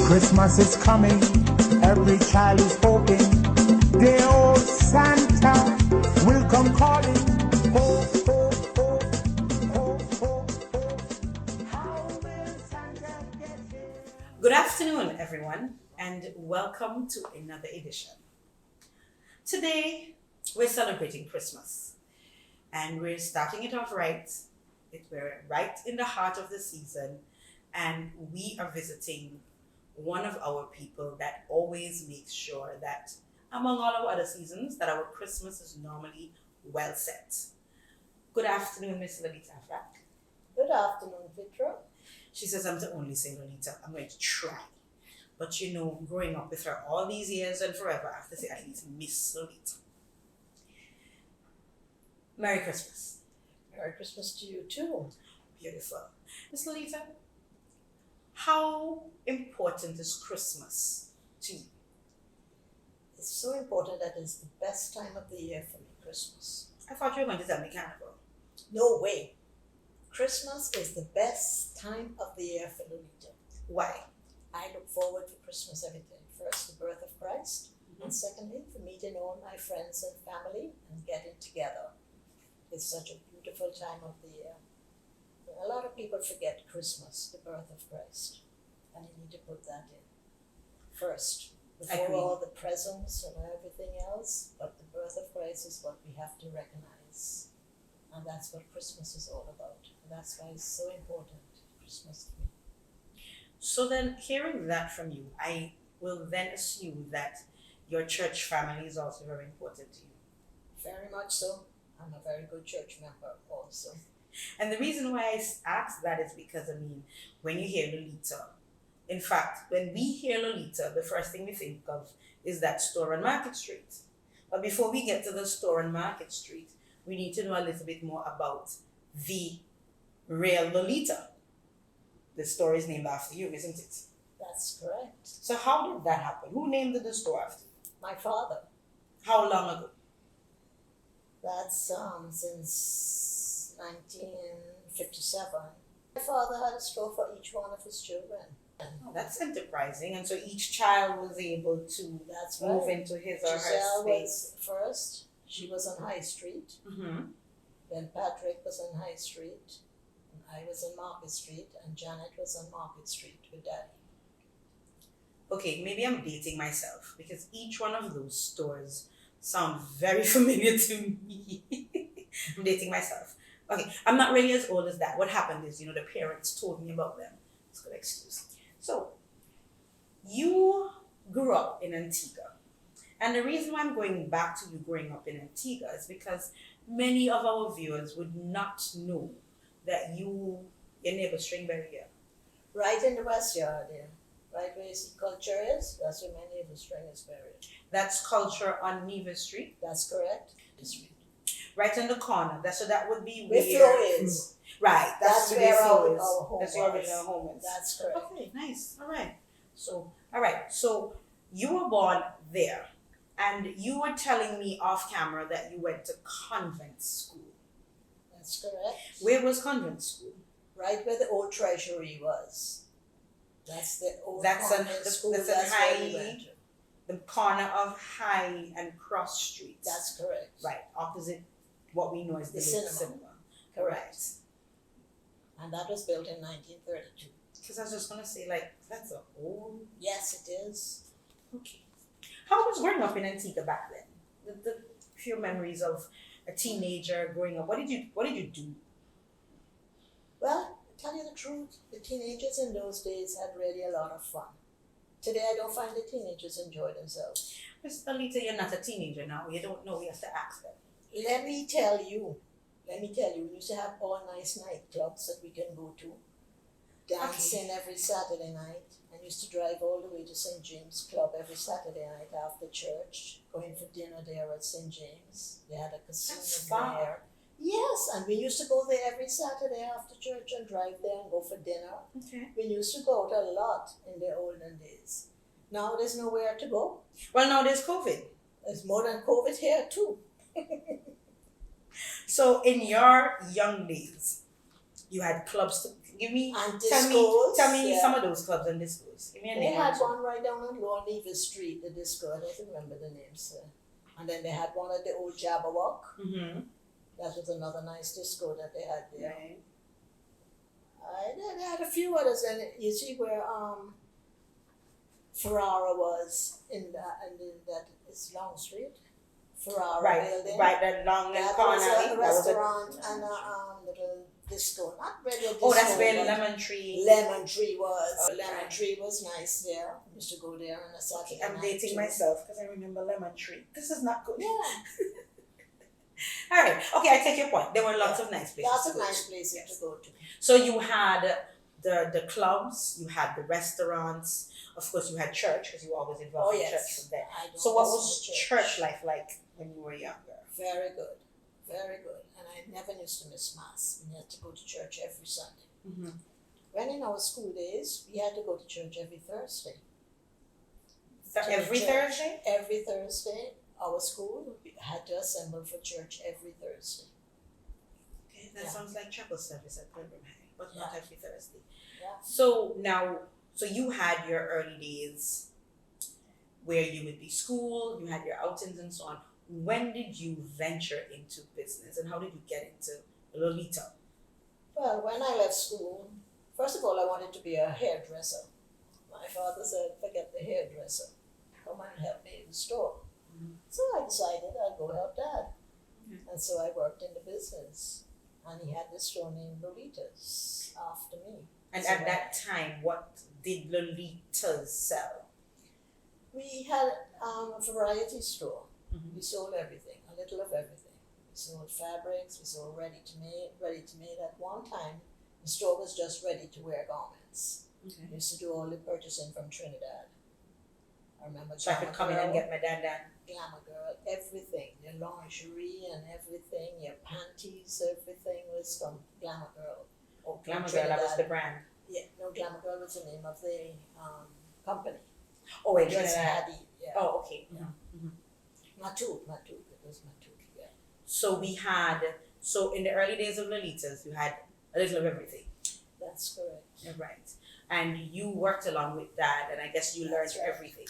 Christmas is coming, every child is hoping. Dear old Santa will come calling. Ho, ho, ho, ho, ho, ho. How will Santa get here? Good afternoon, everyone, and welcome to another edition. Today, we're celebrating Christmas, and we're starting it off right. We're right in the heart of the season, and we are visiting one of our people that always makes sure that, among all our other seasons, that our Christmas is normally well set. Good afternoon, Miss Lolita Aflak. Good afternoon, Petra. She says I'm to only say Lolita. I'm going to try. But you know, growing up with her all these years and forever, I have to say at least Miss Lolita. Merry Christmas. Merry Christmas to you too. Beautiful. Miss Lolita, how important is Christmas to you? It's so important that it's the best time of the year for me, Christmas. I thought you were going to tell me Carnival. No way. Christmas is the best time of the year for Lolita. Why? I look forward to Christmas every day. First, the birth of Christ, and secondly, for meeting all my friends and family and getting together. It's such a beautiful time of the year. A lot of people forget Christmas, the birth of Christ, and you need to put that in first, before Agree. all the presents and everything else. But the birth of Christ is what we have to recognize, and that's what Christmas is all about. And that's why it's so important, Christmas to me. So then, hearing that from you, I will then assume that your church family is also very important to you. Very much so. I'm a very good church member also. And the reason why I ask that is because, when you hear Lolita, in fact, when we hear Lolita, the first thing we think of is that store on Market Street. But before we get to the store on Market Street, we need to know a little bit more about the real Lolita. The store is named after you, isn't it? That's correct. So how did that happen? Who named the store after you? My father. How long ago? That's since 1957. My father had a store for each one of his children. Oh, that's enterprising. And so each child was able to That's move right. into his or her Giselle space. was first. She was on High Street. Mm-hmm. Then Patrick was on High Street. And I was on Market Street. And Janet was on Market Street with Daddy. Okay, maybe I'm dating myself because each one of those stores sound very familiar to me. I'm dating myself. Okay, I'm not really as old as that. What happened is, the parents told me about them. It's a good excuse. So, you grew up in Antigua. And the reason why I'm going back to you growing up in Antigua is because many of our viewers would not know that your neighbor Stringberry here. Right in the West Yard there. Right where you see Culture is. That's where my neighbor String is buried. That's Culture on Neva Street. That's correct. Right in the corner. So that would be Where Flo is. Right. That's where where Flo our is. home That's your was. original home is. That's correct. Okay, nice. All right. So you were born there, and you were telling me off camera that you went to convent school. That's correct. Where was convent school? Right where the old treasury was. That's the old That's convent school. that's That's High, where we went to. the corner of High and Cross Streets. That's correct. right, opposite what we know as the The cinema. Correct. And that was built in 1932. Because I was just gonna say, that's a old. Yes, it is. Okay. How was growing up in Antigua back then? The few memories of a teenager growing up. What did you do? Well, to tell you the truth, the teenagers in those days had really a lot of fun. Today, I don't find the teenagers enjoy themselves. Miss Lolita, you're not a teenager now. You don't know. We have to ask them. Let me tell you, we used to have all nice nightclubs that we can go to. Dancing every Saturday night. I used to drive all the way to St. James Club every Saturday night after church, going for dinner there at St. James. They had a casino That's far. there. Yes, and we used to go there every Saturday after church and drive there and go for dinner. Okay. We used to go out a lot in the olden days. Now there's nowhere to go. Well, now there's COVID. There's more than COVID here too. So in your young days, you had clubs to, Give me, And tell me discos, some of those clubs and discos. Give me a They name. had or two. one right down on Lolita Street, the disco. I don't remember the names. And then they had one at the old Jabberwock. Mm-hmm. That was another nice disco that they had there. Right. They had a few others, and you see where Ferrara was in that it's Long Street. Ferrara Right, building. right, that long That corner. was alley. a That was restaurant and a little disco. Not really a disco. Oh, that's where but Lemon Tree. Lemon Tree was. Oh, Lemon right. Tree was nice there. Used to go there on a Saturday I'm night dating too. myself because I remember Lemon Tree. This is not good. Yeah. All right. Okay, I take your point. There were lots of nice places. Lots to of go nice to. places Yes. to go to. So you had the clubs, you had the restaurants. Of course, you had church because you were always involved in church from there. I don't So what miss was the church life like when you were younger? Very good. Very good. And I never used to miss Mass. We had to go to church every Sunday. Mm-hmm. When in our school days, we had to go to church every Thursday. Every church. Thursday? Every Thursday, our school had to assemble for church every Thursday. Okay, that Yeah. sounds like chapel service at Pilgrim High, but not Yeah. every Thursday. Yeah. So now, so you had your early days where you would be school, you had your outings and so on. When did you venture into business and how did you get into Lolita? Well, when I left school, first of all, I wanted to be a hairdresser. My father said, forget the hairdresser. Come and help me in the store. Mhm. So I decided I'd go help Dad. Mhm. And so I worked in the business. And he had this store named Lolita's after me. And So at that time, what did Lolitas sell? we had a variety store. Mhm. We sold everything, a little of everything. We sold fabrics, we sold ready to made. At one time, the store was just ready to wear garments. Okay. We used to do all the purchasing from Trinidad. I remember So I could come in and get my dandan. Glamour Girl, everything, your lingerie and everything, your panties, everything was from Glamour Girl. Or from Glamour Girl, that was the Trinidad. brand. Yeah, no, Glamour Girl was the name of the company. Oh, wait, It was Trinidad. Hattie, yeah. Oh, okay. Yeah. Mhm. Matute, it was Matute, yeah. So so in the early days of Lolitas, you had a little of everything. That's correct. Right. And you worked along with that, and I guess you learned That's right. everything.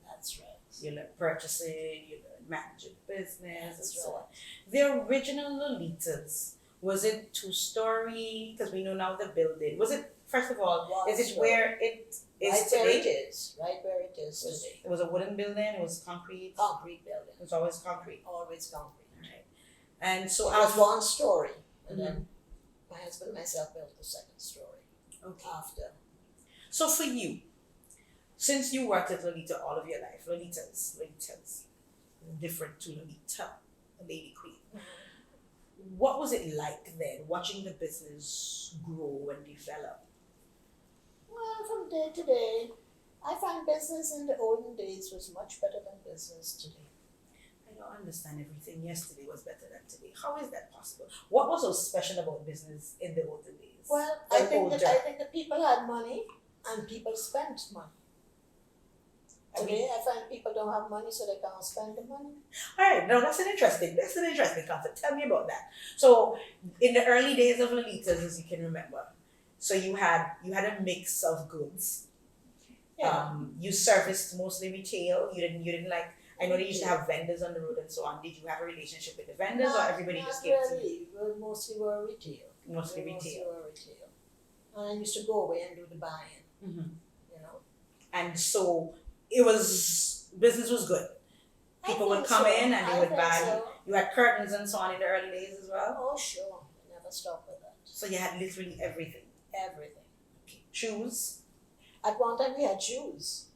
That's right. You learned purchasing, you learned managing business, and That's so right. on. The original Lolitas, was it two-story? Because we know now the building. Was it, first of all, is it where it is Right where it today? is, right where it is today. It was a wooden building, it was concrete. Concrete building, It was always concrete. always concrete. Right. And so It was after, one story, and then my husband and myself built the second story okay. after. So for you, since you worked at Lolita all of your life, Lolitas, different to Lolita, the lady queen. What was it like then, watching the business grow and develop? Well, from day to day, I find business in the olden days was much better than business today. I don't understand everything. Yesterday was better than today. How is that possible? What was so special about business in the olden days? Well, Or I think older? that people had money and people spent money. Today, I find people don't have money, so they can't spend the money. All right, no, that's an interesting concept. Tell me about that. So, in the early days of Lolitas, as you can remember, so you had a mix of goods. Yeah. You serviced mostly retail. You didn't like. I know they used to have vendors on the road and so on. Did you have a relationship with the vendors, or everybody just came to you? Really. Mostly were retail. Mostly We retail. were retail. And I used to go away and do the buying, Mm-hmm. you know. And so business was good. People would come in and they would buy. So. You had curtains and so on in the early days as well. Oh, sure. I never stopped with that. So you had literally everything. Everything. Okay. Shoes. At one time, we had shoes.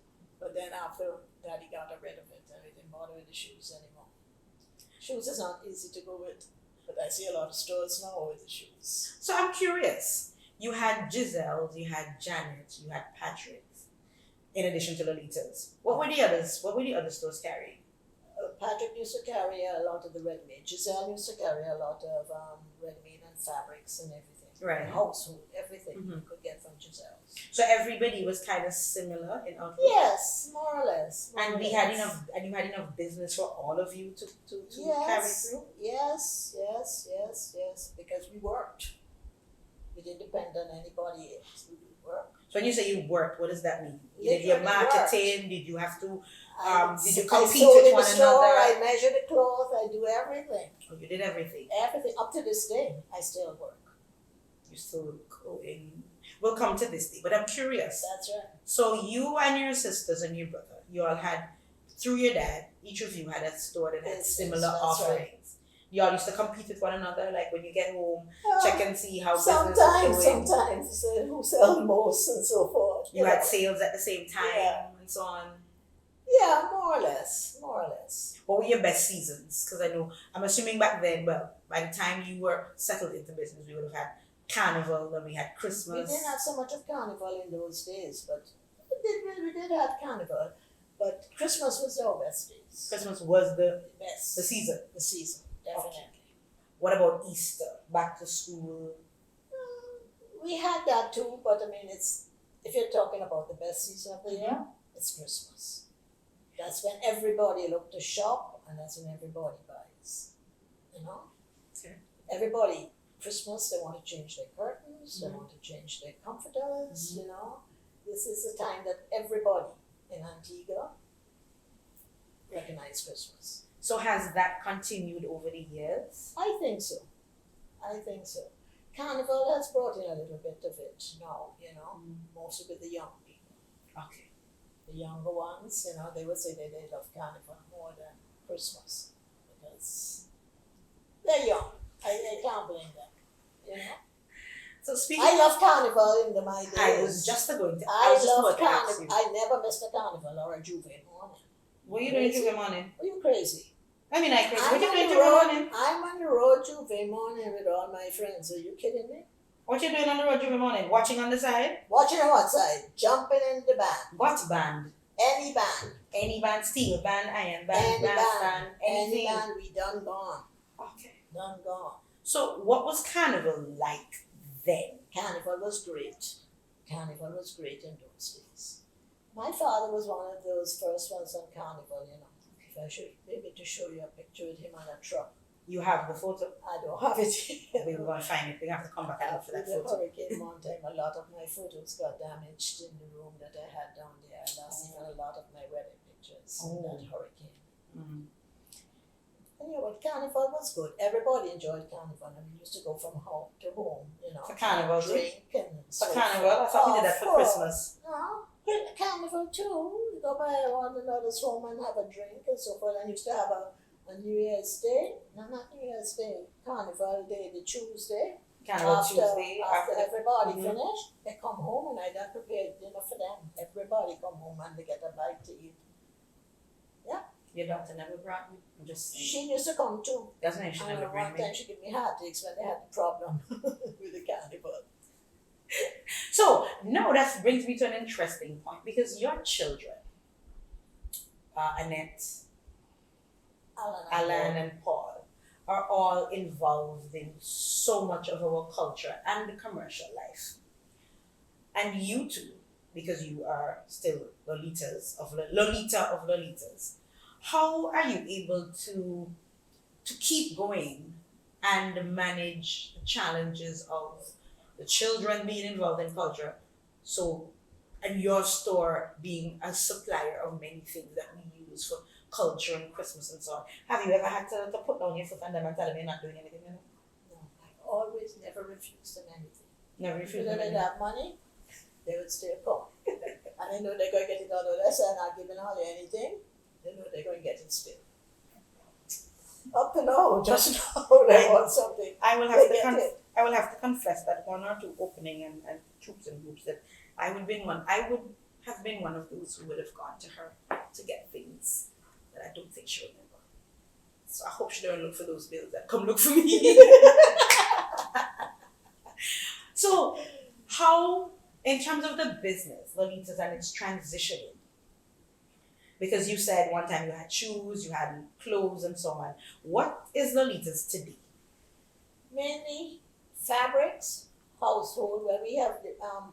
But then after Daddy got rid of it, and we didn't bother with the shoes anymore. Shoes is not easy to go with. But I see a lot of stores now with the shoes. So I'm curious. You had Giselle's, you had Janet's, you had Patrick's, in addition to Lolita's. What were the others? What were the other stores carrying? Patrick used to carry a lot of the ready-made. Giselle used to carry a lot of ready-made and fabrics and everything. Right. And household, everything Mhm. you could get from Giselle's. So everybody was kind of similar in outlook. Yes, more or less. And you had enough business for all of you to carry through. Yes, because we worked. We didn't depend on anybody else. We would work. So when you say you worked, what does that mean? Did Literally you marketing? Did you have to? Did you compete sold with in one the store, another? I measure the cloth, I do everything. Oh, you did everything. Everything. Up to this day, I still work. You still go in. We'll come to this day, but I'm curious. That's right. So you and your sisters and your brother, you all had, through your dad, each of you had a store that had Yes, similar that's offerings. right. You all used to compete with one another, like when you get home, check and see how Sometimes, business is going. who sells most and so forth. You had know. sales at the same time Yeah. and so on. Yeah, more or less. What were your best seasons? Because I know, I'm assuming back then, well, by the time you were settled into business, we would have had Carnival, then we had We Christmas. didn't have so much of carnival in those days, but we did have carnival. But Christmas was our best days. Christmas was the Best. season. The season, definitely. What about Easter? Back to school? We had that too, but I mean, if you're talking about the best season of the year, it's Christmas. That's when everybody look to shop, and that's when everybody buys. You know, Okay. everybody Christmas they want to change their curtains, they want to change their comforters. You know, this is the time that everybody in Antigua recognize Christmas. So has that continued over the years? I think so. Carnival has brought in a little bit of it now, you know, mostly with the young people. Okay. The younger ones, you know, they would say they love Carnival more than Christmas because they're young. I can't blame them, you know. So speaking I love Carnival in my days. I was just going to I was just love about to ask Carnival. you. I never missed a Carnival or a Juve morning. What are you doing Tuesday morning? Are you crazy? I mean, I crazy. What I'm are you on doing the Tuesday road. morning? I'm on the road Juve morning with all my friends. Are you kidding me? What you doing on the road Tuesday morning? Watching on the side? Watching on what side? Jumping in the band. What band? Any band. Any band? Steel band, iron band, Any brass band. band, Any anything? band. We done gone. Okay. Done gone. So what was Carnival like then? Carnival was great. Carnival was great in those days. My father was one of those first ones on Carnival, you know. If I should maybe to show you a picture with him on a truck. You have the photo? I don't have it here. We're going to find it. We have to come back and look for that After the photo. hurricane one time, a lot of my photos got damaged in the room that I had down there. I lost even a lot of my wedding pictures in that hurricane. Mm. Anyway, but Carnival was good. Everybody enjoyed Carnival, and we used to go from home to home, you know. For Carnival, drink and For so Carnival? I thought we did that for of course. Christmas. No, Carnival too. We go by one another's home and have a drink and so forth. And used to have a New Year's Day. No, not New Year's Day. Carnival Day, the Tuesday. Carnival after, Tuesday. After everybody Mhm. finished, they come home and I done prepared dinner for them. Everybody come home and they get a bite to eat. Your daughter never brought me. I'm just saying. She used to come too. Doesn't mean she I never know bring one me. time she gave me heartaches when they had the problem with the carnival. So now that brings me to an interesting point because your children, Annette, Alan, and Paul, are all involved in so much of our culture and the commercial life. And you two, because you are still Lolita of Lolitas, how are you able to keep going and manage the challenges of the children being involved in culture, so and your store being a supplier of many things that we use for culture and Christmas and so on? Have you ever had to put down your foot and them and tell them you're not doing anything? You know? No, I always never refused them anything. Never If refused they them didn't anything? have money, they would still come. And they know they're going to get it out of this, and not giving Holly anything. They know they're going to get it still. Up to now, just now, they want something. I will They get it. have to confess that one or two opening and troops and groups that I would have been one of those who would have gone to her to get things that I don't think she would remember. So I hope she don't look for those bills that come look for me. So how, in terms of the business, Lolita's and its transitioning, because you said one time you had shoes, you had clothes and so on. What is Lolita's today? Mainly fabrics, household, where we have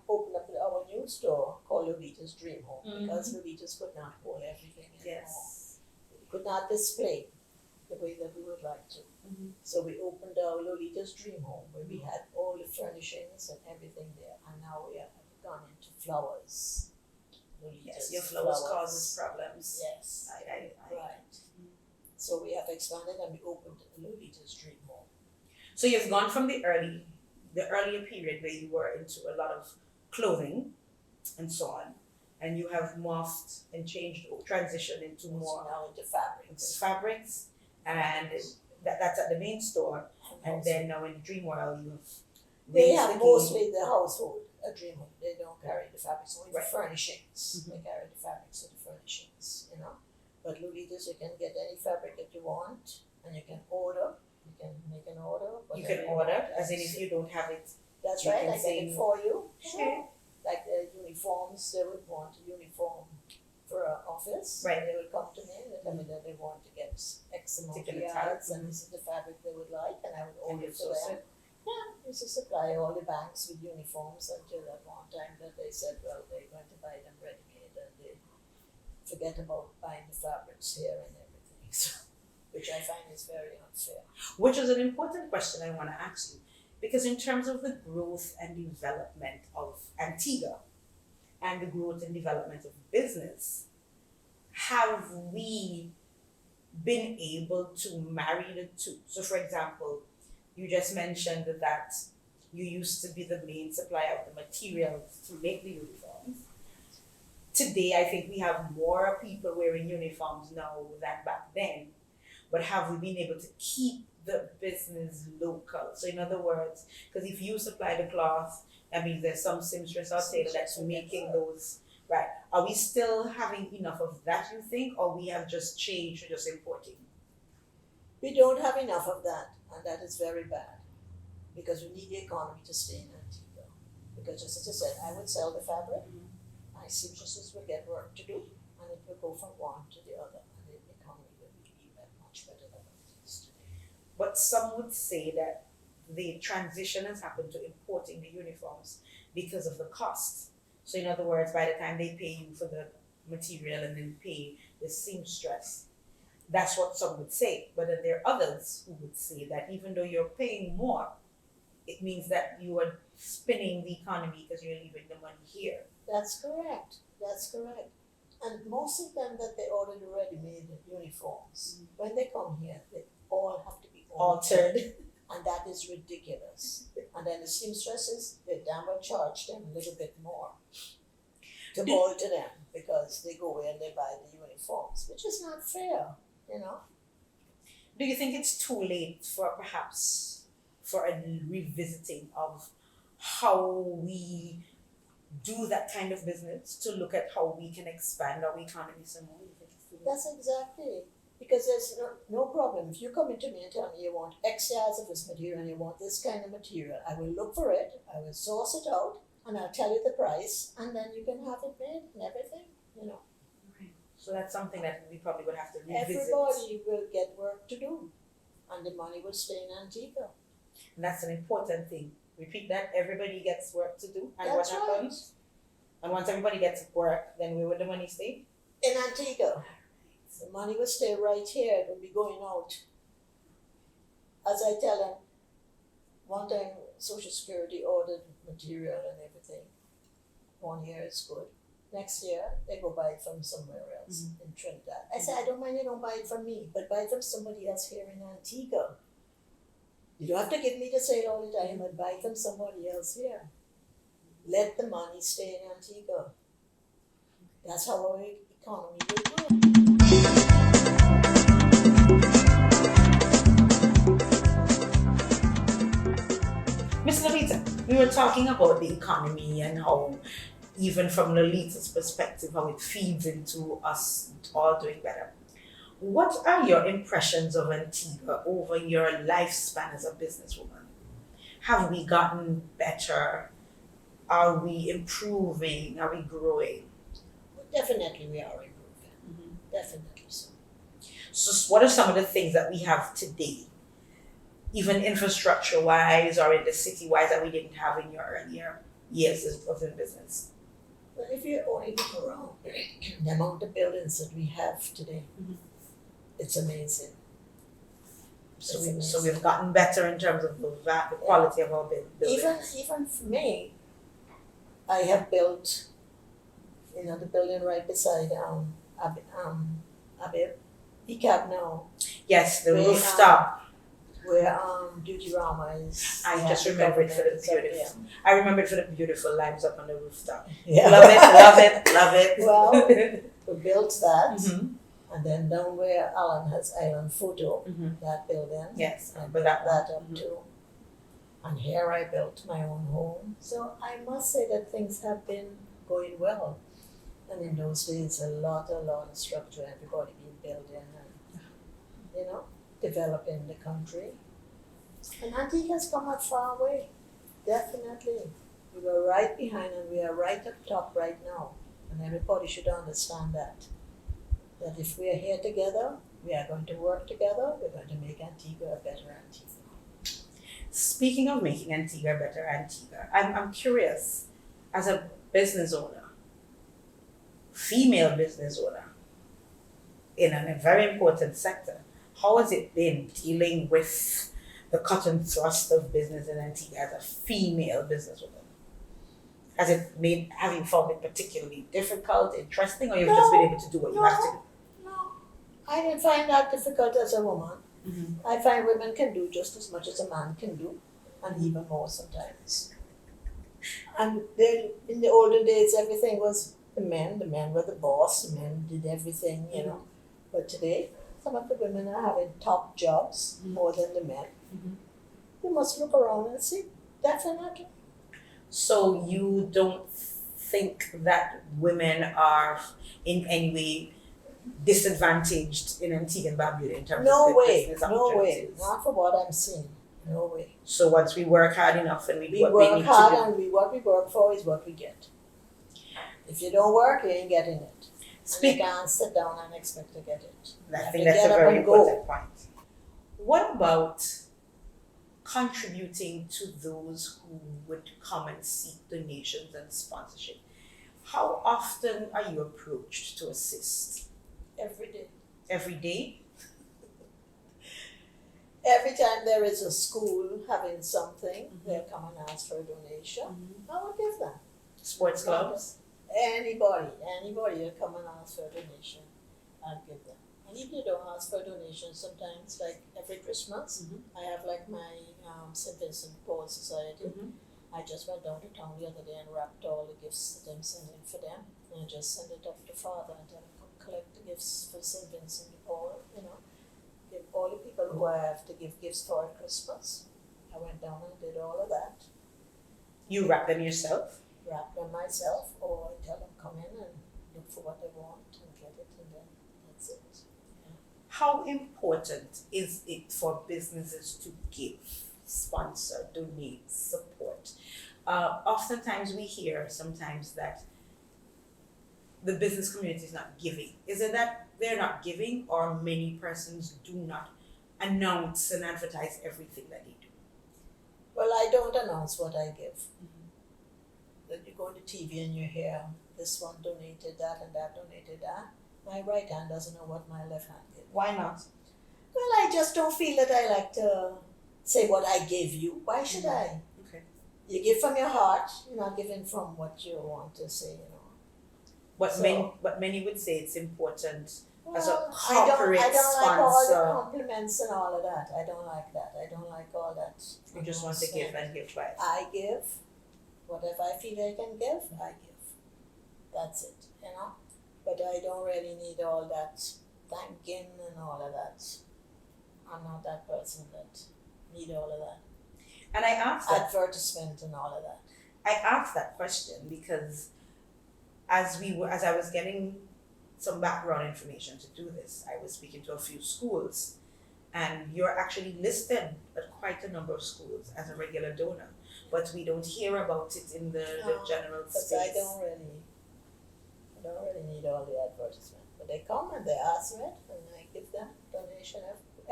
opened up our new store called Lolita's Dream Home, because Lolita's could not hold everything anymore. Yes. We could not display the way that we would like to. So we opened our Lolita's Dream Home where we had all the furnishings and everything there, and now we have gone into flowers. Yes, your flowers causes problems. Yes, I right. So we have expanded and we opened Lolita's Dream Home. So you've gone from the earlier period where you were into a lot of clothing and so on, and you have morphed and changed or transitioned into more now into fabrics. And that's at the main store, and then now in the Dream World you have they have mostly the household Dream Home. They don't carry the fabrics, only the furnishings. They carry the fabrics and the furnishings, you know. But Lolita's, you can get any fabric that you want, and you can order. You can make an order. You can order, as in if you don't have it. That's right. I get it for you. Sure. Like the uniforms, they would want a uniform for an office. Right. They will come to me and they tell me that they want to get X amount of yards, and this is the fabric they would like, and I would order for them. Yeah, used to supply all the banks with uniforms until at one time that they said, well, they're going to buy them ready-made, and they forget about buying the fabrics here and everything, so, which I find is very unfair. Which is an important question I want to ask you, because in terms of the growth and development of Antigua and the growth and development of business, have we been able to marry the two? So for example, you just mentioned that you used to be the main supplier of the materials to make the uniforms. Today, I think we have more people wearing uniforms now than back then. But have we been able to keep the business local? So in other words, because if you supply the cloth, that means there's some seamstress or tailor that's making those, right? Are we still having enough of that, you think, or we have just changed to just importing? We don't have enough of that, and that is very bad, because we need the economy to stay in Antigua. Because just as I said, I would sell the fabric, my seamstresses will get work to do, and it will go from one to the other, and the economy will be much better than it is today. But some would say that the transition has happened to importing the uniforms because of the cost. So in other words, by the time they pay you for the material and then pay the seamstress, that's what some would say. But then there are others who would say that even though you're paying more, it means that you are spinning the economy because you're leaving the money here. That's correct. That's correct. And most of them that they order the ready-made uniforms, when they come here, they all have to be altered. And that is ridiculous. And then the seamstresses, they damn well charge them a little bit more to alter them, because they go away and they buy the uniforms, which is not fair, you know. Do you think it's too late for perhaps for a revisiting of how we do that kind of business, to look at how we can expand our economy some more? That's exactly, because there's no problem. If you come into me and tell me you want X yards of this material and you want this kind of material, I will look for it, I will source it out, and I'll tell you the price, and then you can have it made and everything, you know. Right. So that's something that we probably would have to revisit. Everybody will get work to do, and the money will stay in Antigua. And that's an important thing. Repeat that, everybody gets work to do. And That's what happens? Right. And once everybody gets work, then where would the money stay? In Antigua. The money will stay right here, it will be going out. As I tell them, one time Social Security ordered material and everything. 1 year is good. Next year, they go buy it from somewhere else in Trinidad. I said, I don't mind you don't buy it from me, but buy it from somebody else here in Antigua. You don't have to give me the sale all the time, but buy it from somebody else here. Let the money stay in Antigua. That's how our economy will grow. Miss Lolita, we were talking about the economy and how, even from Lolita's perspective, how it feeds into us all doing better. What are your impressions of Antigua over your lifespan as a businesswoman? Have we gotten better? Are we improving? Are we growing? Definitely we are improving. Definitely so. So what are some of the things that we have today, even infrastructure-wise or in the city-wise, that we didn't have in your earlier years of the business? Well, if you only look around, the amount of buildings that we have today, it's amazing. So we've gotten better in terms of the quality of our buildings. Even for me, I have built, the building right beside Abe Ecab now. Yes, the rooftop. Where Duty-Rama is. I just remembered for the beautiful. I remembered for the beautiful limes up on the rooftop. Yeah. Love it. Well, we built that, Mm-hmm. and then down where Alan has Island Photo, Mm-hmm. that building. Yes, I but built that that one. up Mhm. too. And here I built my own home. So I must say that things have been going well. And in those days, a lot of structure, everybody been building and, developing the country. And Antigua's come a far way, definitely. We were right behind and we are right up top right now. And everybody should understand that. That if we are here together, we are going to work together, we're going to make Antigua a better Antigua. Speaking of making Antigua a better Antigua, I'm curious, as a business owner, female business owner, in a very important sector, how has it been dealing with the cut and thrust of business in Antigua as a female businesswoman? Have you found it particularly difficult, interesting, or you've just been able to do what you have to do? No, I didn't find that difficult as a woman. Mm-hmm. I find women can do just as much as a man can do, and even more sometimes. And in the olden days, everything was the men were the boss, the men did everything, But today, some of the women are having top jobs more than the men. Mm-hmm. You must look around and see, definitely. So you don't think that women are in any way disadvantaged in Antigua and Barbuda in terms of business opportunities? Not for what I'm seeing. No way. So once we work hard enough and we do what we work need hard to do. and what we work for is what we get. If you don't work, you ain't getting it. And you can't sit down and expect to get it. I think that's a very important point. What about contributing to those who would come and seek donations and sponsorship? How often are you approached to assist? Every day. Every day? Every time there is a school having something, they'll come and ask for a donation. I will give them. Sports clubs? Anybody will come and ask for a donation, I'll give them. And if they don't ask for a donation, sometimes like every Christmas, I have like my St. Vincent Paul Society. I just went down to town the other day and wrapped all the gifts that I'm sending for them. And I just send it up to Father and tell him come collect the gifts for St. Vincent de Paul, Give all the people who I have to give gifts for at Christmas. I went down and did all of that. You wrap them yourself? Wrap them myself, or I tell them come in and look for what they want and get it, and then that's it. How important is it for businesses to give, sponsor, donate, support? Oftentimes we hear sometimes that the business community is not giving. Is it that they're not giving, or many persons do not announce and advertise everything that they do? Well, I don't announce what I give. That you go to TV and you hear this one donated that and that donated that. My right hand doesn't know what my left hand did. Why not? Well, I just don't feel that I like to say what I gave you. Why should I? Okay. You give from your heart. You're not giving from what you want to say, But many would say it's important as a Well, corporate I don't sponsor. like all the compliments and all of that. I don't like that. I don't like all that. You just want to give and give back. I give. Whatever I feel I can give, I give. That's it, But I don't really need all that thanking and all of that. I'm not that person that need all of that. And I asked that. Advertisement and all of that. I asked that question because as I was getting some background information to do this, I was speaking to a few schools, and you're actually listed at quite a number of schools as a regular donor, but we don't hear about it in the general Because space. I don't really need all the advertisement. But they come and they ask me, and I give them donation.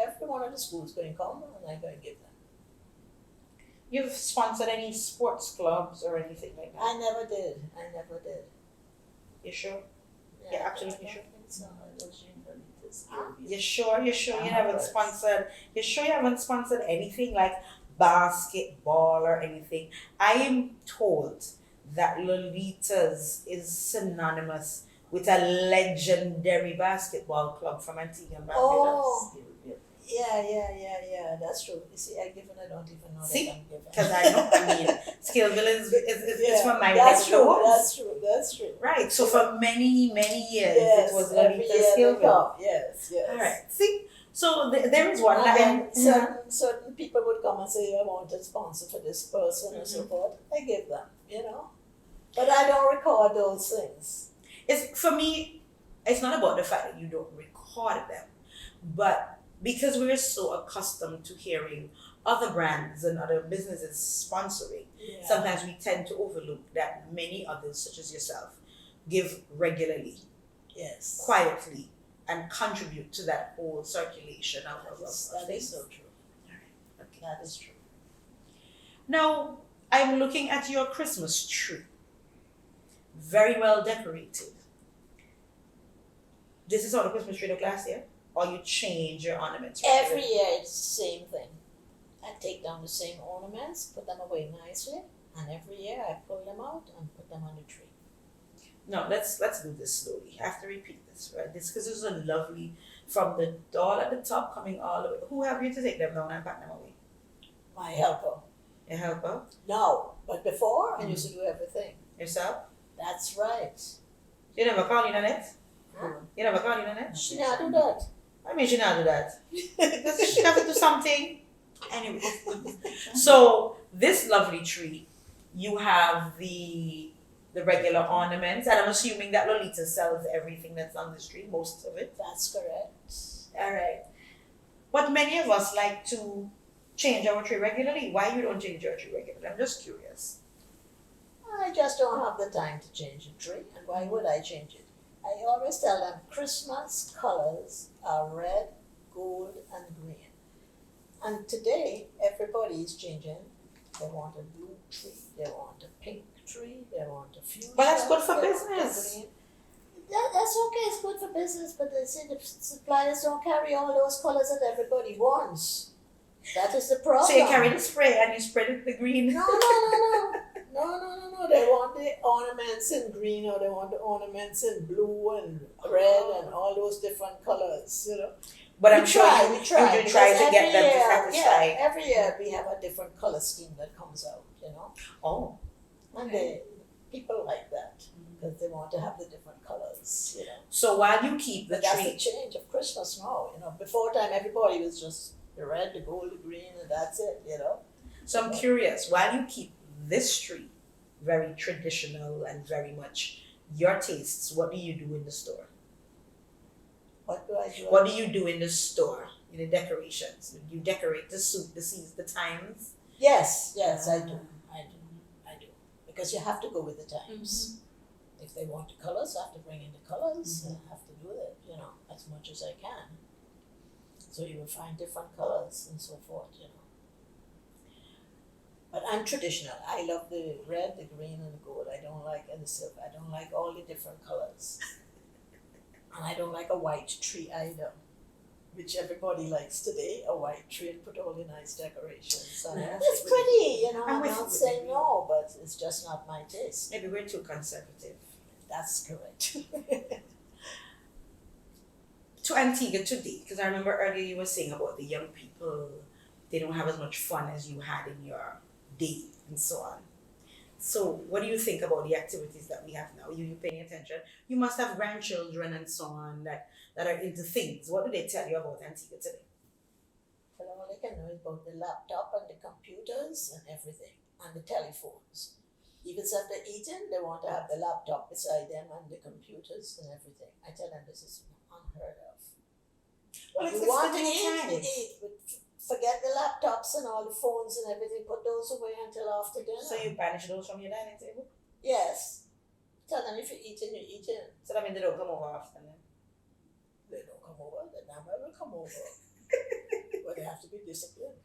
Every one of the schools going to come, and I'm going to give them. You've sponsored any sports clubs or anything like that? I never did. You sure? Yeah, absolutely sure. I don't think so. I was is. Huh? You sure you haven't Right. sponsored? You sure you haven't sponsored anything like basketball or anything? I am told that Lolita's is synonymous with a legendary basketball club from Antigua and Barbuda. Oh. Yeah. That's true. You see, I don't even know See? that I'm given. Because I know, I mean, Skillville is from my That's neck of the true. woods. That's true. Right. So for many years, Yes, it was every Lolita year they Skillville. come. Yes. All right. See, so there is one. And then certain people would come and say, I want a sponsor for this person and so forth. I give them, But I don't record those things. It's for me. It's not about the fact that you don't record them, but because we're so accustomed to hearing other brands and other businesses sponsoring, Yeah. sometimes we tend to overlook that many others, such as yourself, give regularly, Yes. quietly, and contribute to that whole circulation of That is things. so true. Okay. That is true. Now, I'm looking at your Christmas tree. Very well decorated. This is how the Christmas tree looked last year? Or you change your ornaments? Every regularly? year it's the same thing. I take down the same ornaments, put them away nicely, and every year I pull them out and put them on the tree. No, let's do this slowly. I have to repeat this, right? This because this is a lovely from the doll at the top coming all the way. Who have you to take them down and pack them away? My helper. Your helper? No, but before I used to do everything. Yourself? That's right. You never call in on it? Huh? You never call in on it? She not do that. I mean, she not do that. Because she have to do something. Anyway. So, this lovely tree, you have the regular ornaments, and I'm assuming that Lolita sells everything that's on the tree, most of it. That's correct. All right. But many of us like to change our tree regularly. Why you don't change your tree regularly? I'm just curious. I just don't have the time to change a tree, and why would I change it? I always tell them Christmas colors are red, gold, and green. And today, everybody is changing. They want a blue tree, they want a pink tree, they want a fuchsia. But that's good for they want a business. green. That's okay, it's good for business, but they say the suppliers don't carry all those colors that everybody wants. That is the problem. So you carry the spray and you spread it the green. No. They want the ornaments in green, or they want the ornaments in blue and red and all those different colors, But I'm we sure try, you because try to get every them to year- satisfy. Yeah, every year we have a different color scheme that comes out, Oh. and people like that because they want to have the different colors, So while you keep the But that's the tree, change of Christmas now, Before time, everybody was just the red, the gold, the green, and that's it, so I'm curious, while you keep this tree very traditional and very much your tastes, what do you do in the store? What do I do? What do you do in the store? In the decorations? You decorate the soup, the seeds, the times? Yes, I do. Because you have to go with the times. If they want the colors, I have to bring in the colors. I have to do it, as much as I can. So you will find different colors and so forth, But I'm traditional. I love the red, the green, and the gold. I don't like the silver. I don't like all the different colors. And I don't like a white tree either, which everybody likes today, a white tree and put all the nice decorations. And it's pretty, I'm not saying no, but it's just not my taste. Maybe we're too conservative. That's correct. To Antigua today, because I remember earlier you were saying about the young people, they don't have as much fun as you had in your day and so on. So what do you think about the activities that we have now? You paying attention? You must have grandchildren and so on that are into things. What do they tell you about Antigua today? Well, all I can know is about the laptop and the computers and everything, and the telephones. Even if they're eating, they want to have the laptop beside them and the computers and everything. I tell them this is unheard of. Well, You want to eat, but forget the laptops and all the phones and everything. Put those away until after dinner. So you banish those from your dining table? Yes. Tell them if you're eating, you're eating. So that means they don't come over often then? They don't come over. They never will come over. But they have to be disciplined.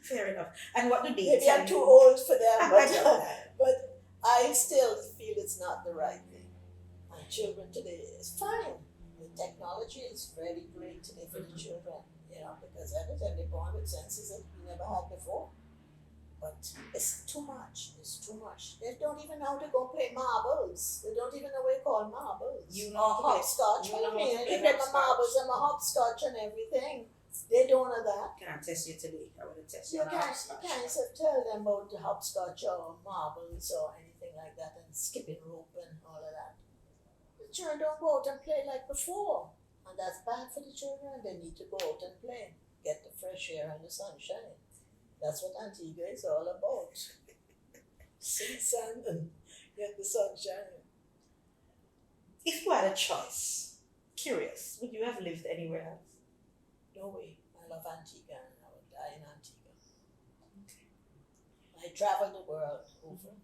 Fair enough. And what do they Maybe tell I'm too you? old for them, I know that. but I still feel it's not the right thing. And children today is fine. technology is really great today for the children, because every time they're born with senses that we never had before. But it's too much. It's too much. They don't even know how to go play marbles. They don't even know what you call marbles. You know or hopscotch. You know What do you how to mean? play They play my hopscotch. marbles and my hopscotch and everything. They don't know that. Can I test you today? I want to test you. You on can't, hopscotch. you can't sort of tell them about the hopscotch or marbles or anything like that and skipping rope and all of that. The children don't go out and play like before. And that's bad for the children. They need to go out and play. Get the fresh air and the sunshine. That's what Antigua is all about. See sun and get the sunshine. If you had a choice, curious, would you have lived anywhere else? No way. I love Antigua and I would die in Antigua. I traveled the world over,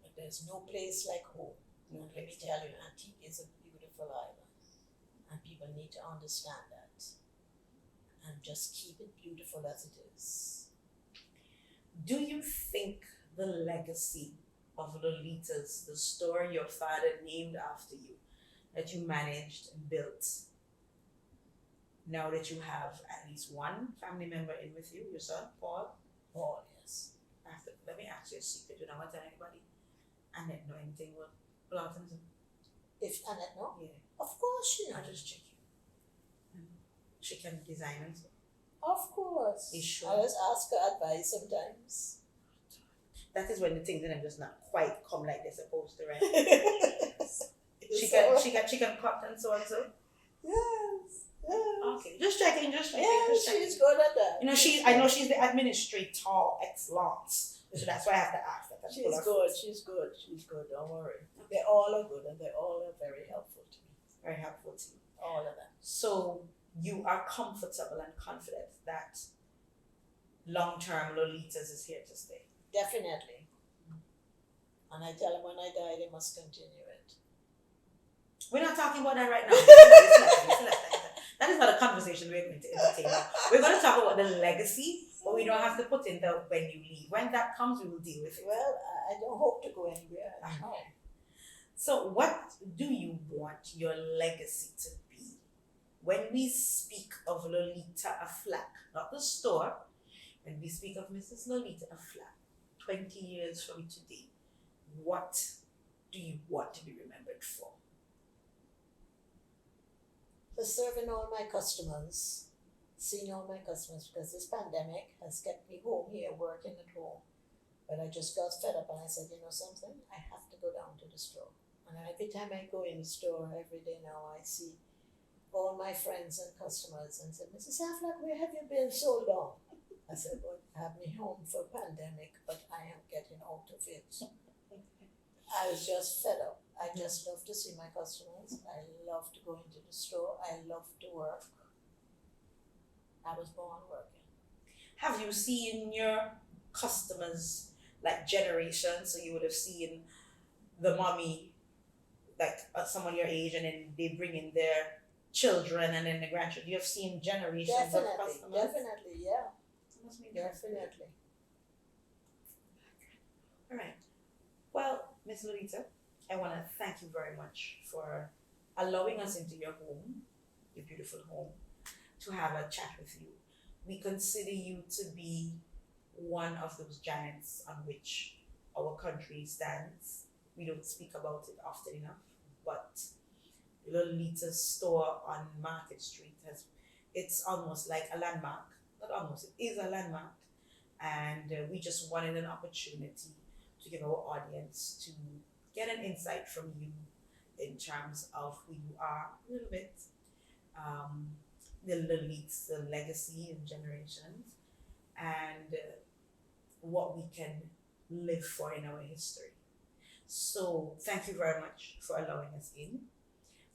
but there's no place like home. And let me tell you, Antigua is a beautiful island. And people need to understand that. And just keep it beautiful as it is. Do you think the legacy of Lolita's, the store your father named after you, that you managed and built, now that you have at least one family member in with you, your son, Paul? Paul, yes. Let me ask you a secret. You don't want to tell anybody? Annette know anything what Blotton's? If Annette know? Yeah. Of course she I knows. just check you. She can design and so. Of course. You sure? I just ask her advice sometimes. That is when the things in them just not quite come like they're supposed to, right? She can cut and so and so. Yes. Okay, just checking. Yeah, Just checking. she's good at that. I know she's the administrator excellence, so that's why I have to ask that. That's She's full of- good. She's good. Don't worry. They all are good and they all are very helpful to me. Very helpful to you. All of them. So you are comfortable and confident that long-term Lolita's is here to stay. Definitely. And I tell them when I die, they must continue it. We're not talking about that right now. It's left. That is not a conversation we're going to entertain now. We're going to talk about the legacy, but we don't have to put in the when you leave. When that comes, we will deal with it. Well, I don't hope to go anywhere. No. So what do you want your legacy to be? When we speak of Lolita Aflak, not the store, when we speak of Mrs. Lolita Aflak, 20 years from today, what do you want to be remembered for? For serving all my customers, seeing all my customers, because this pandemic has kept me home here, working at home. But I just got fed up and I said, you know something, I have to go down to the store. And every time I go in the store, every day now, I see all my friends and customers and said, Mrs. Aflak, where have you been so long? I said, well, have me home for pandemic, but I am getting out of it. I was just fed up. I just love to see my customers. I love to go into the store. I love to work. I was born working. Have you seen your customers like generations? So you would have seen the mommy, like someone your age, and then they bring in their children and then the grandchildren. You have seen generations of customers. Definitely, yeah. Must be Definitely. All right. Well, Miss Lolita, I want to thank you very much for allowing us into your home, your beautiful home, to have a chat with you. We consider you to be one of those giants on which our country stands. We don't speak about it often enough, but Lolita's store on Market Street it's almost like a landmark. Not almost, it is a landmark. And we just wanted an opportunity to give our audience to get an insight from you in terms of who you are a little bit, the Lolita's, the legacy and generations, and what we can live for in our history. So thank you very much for allowing us in.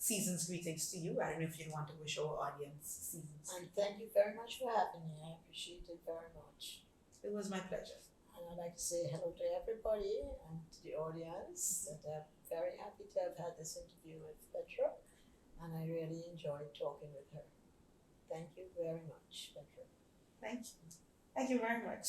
Season's greetings to you. I don't know if you want to wish our audience season's. And thank you very much for having me. I appreciate it very much. It was my pleasure. And I'd like to say hello to everybody and to the audience. That I'm very happy to have had this interview with Petra. And I really enjoyed talking with her. Thank you very much, Petra. Thank you. Thank you very much.